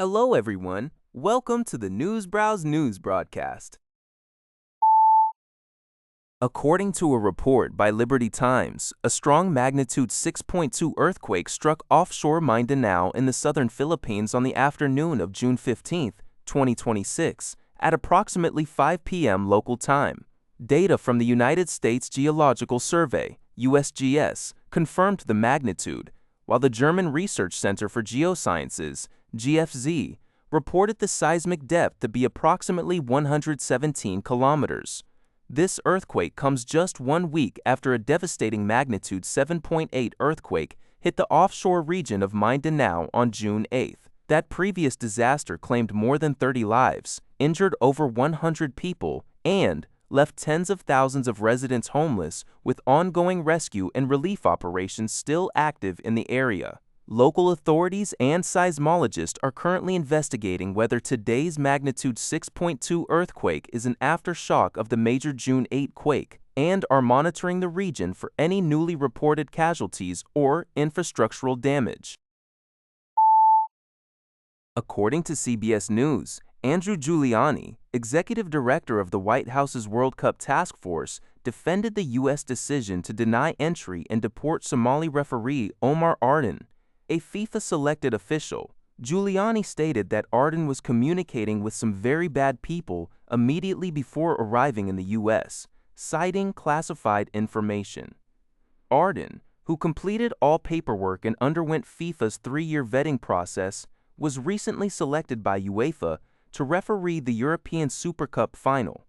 Hello, everyone. Welcome to the Newsbrowse News broadcast. According to a report by Liberty Times, a strong magnitude 6.2 earthquake struck offshore Mindanao in the southern Philippines on the afternoon of June 15, 2026, at approximately 5 p.m. local time. Data from the United States Geological Survey, USGS, confirmed the magnitude, while the German Research Center for Geosciences, GFZ, reported the seismic depth to be approximately 117 kilometers. This earthquake comes just 1 week after a devastating magnitude 7.8 earthquake hit the offshore region of Mindanao on June 8. That previous disaster claimed more than 30 lives, injured over 100 people, and left tens of thousands of residents homeless, with ongoing rescue and relief operations still active in the area. Local authorities and seismologists are currently investigating whether today's magnitude 6.2 earthquake is an aftershock of the major June 8 quake, and are monitoring the region for any newly reported casualties or infrastructural damage. According to CBS News, Andrew Giuliani, executive director of the White House's World Cup task force, defended the U.S. decision to deny entry and deport Somali referee Omar Artan, a FIFA-selected official. Giuliani stated that Artan was communicating with some very bad people immediately before arriving in the U.S., citing classified information. Artan, who completed all paperwork and underwent FIFA's 3-year vetting process, was recently selected by UEFA to referee the European Super Cup final.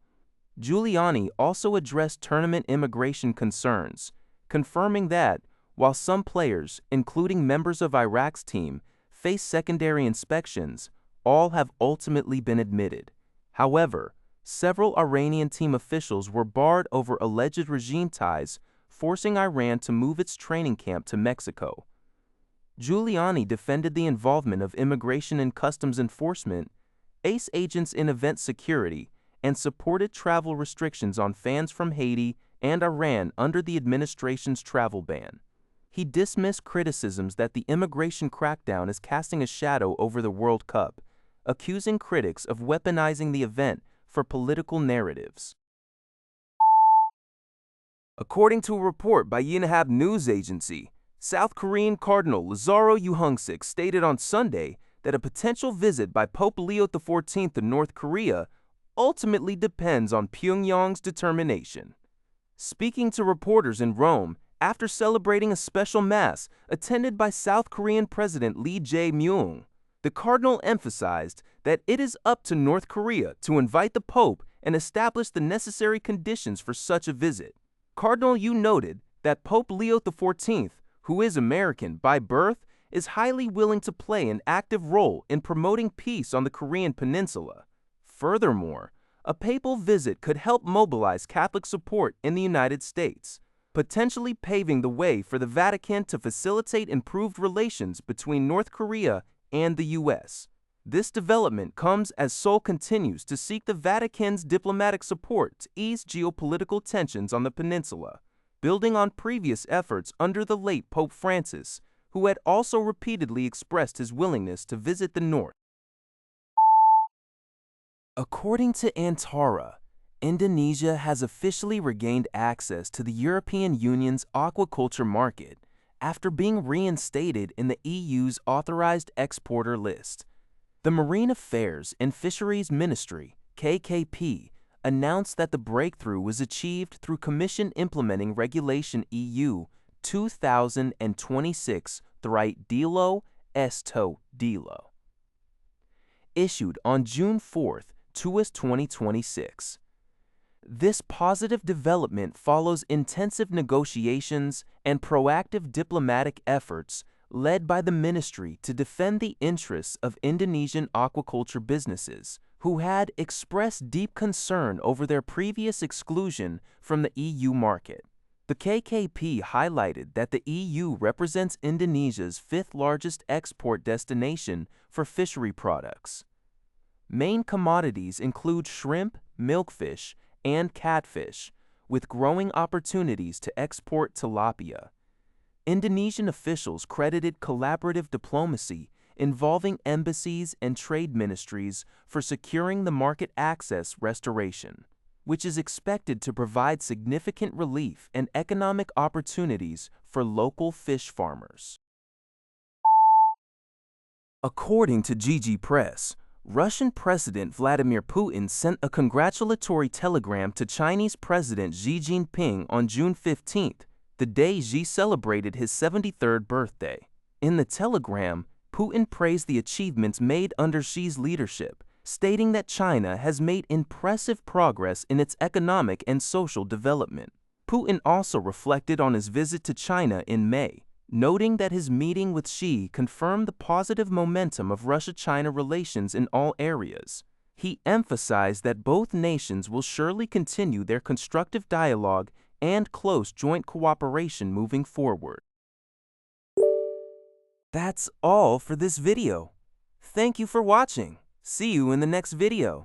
Giuliani also addressed tournament immigration concerns, confirming that, while some players, including members of Iraq's team, face secondary inspections, all have ultimately been admitted. However, several Iranian team officials were barred over alleged regime ties, forcing Iran to move its training camp to Mexico. Giuliani defended the involvement of Immigration and Customs Enforcement, ACE agents in event security, and supported travel restrictions on fans from Haiti and Iran under the administration's travel ban. He dismissed criticisms that the immigration crackdown is casting a shadow over the World Cup, accusing critics of weaponizing the event for political narratives. According to a report by Yonhap News Agency, South Korean Cardinal Lazaro Yuhungsik stated on Sunday that a potential visit by Pope Leo XIV to North Korea ultimately depends on Pyongyang's determination. Speaking to reporters in Rome after celebrating a special mass attended by South Korean President Lee Jae-myung, the cardinal emphasized that it is up to North Korea to invite the Pope and establish the necessary conditions for such a visit. Cardinal Yu noted that Pope Leo XIV, who is American by birth, is highly willing to play an active role in promoting peace on the Korean peninsula. Furthermore, a papal visit could help mobilize Catholic support in the United States, potentially paving the way for the Vatican to facilitate improved relations between North Korea and the U.S. This development comes as Seoul continues to seek the Vatican's diplomatic support to ease geopolitical tensions on the peninsula, building on previous efforts under the late Pope Francis, who had also repeatedly expressed his willingness to visit the North. According to Antara, Indonesia has officially regained access to the European Union's aquaculture market after being reinstated in the EU's authorized exporter list. The Marine Affairs and Fisheries Ministry, KKP, announced that the breakthrough was achieved through Commission implementing Regulation EU 2026/Dilo Esto Dilo, issued on June 4, 2026. This positive development follows intensive negotiations and proactive diplomatic efforts led by the ministry to defend the interests of Indonesian aquaculture businesses, who had expressed deep concern over their previous exclusion from the EU market. The KKP highlighted that the EU represents Indonesia's 5th largest export destination for fishery products. Main commodities include shrimp, milkfish, and catfish, with growing opportunities to export tilapia. Indonesian officials credited collaborative diplomacy involving embassies and trade ministries for securing the market access restoration, which is expected to provide significant relief and economic opportunities for local fish farmers. According to GG Press, Russian President Vladimir Putin sent a congratulatory telegram to Chinese President Xi Jinping on June 15th, the day Xi celebrated his 73rd birthday. In the telegram, Putin praised the achievements made under Xi's leadership, stating that China has made impressive progress in its economic and social development. Putin also reflected on his visit to China in May, noting that his meeting with Xi confirmed the positive momentum of Russia-China relations in all areas. He emphasized that both nations will surely continue their constructive dialogue and close joint cooperation moving forward. That's all for this video. Thank you for watching. See you in the next video.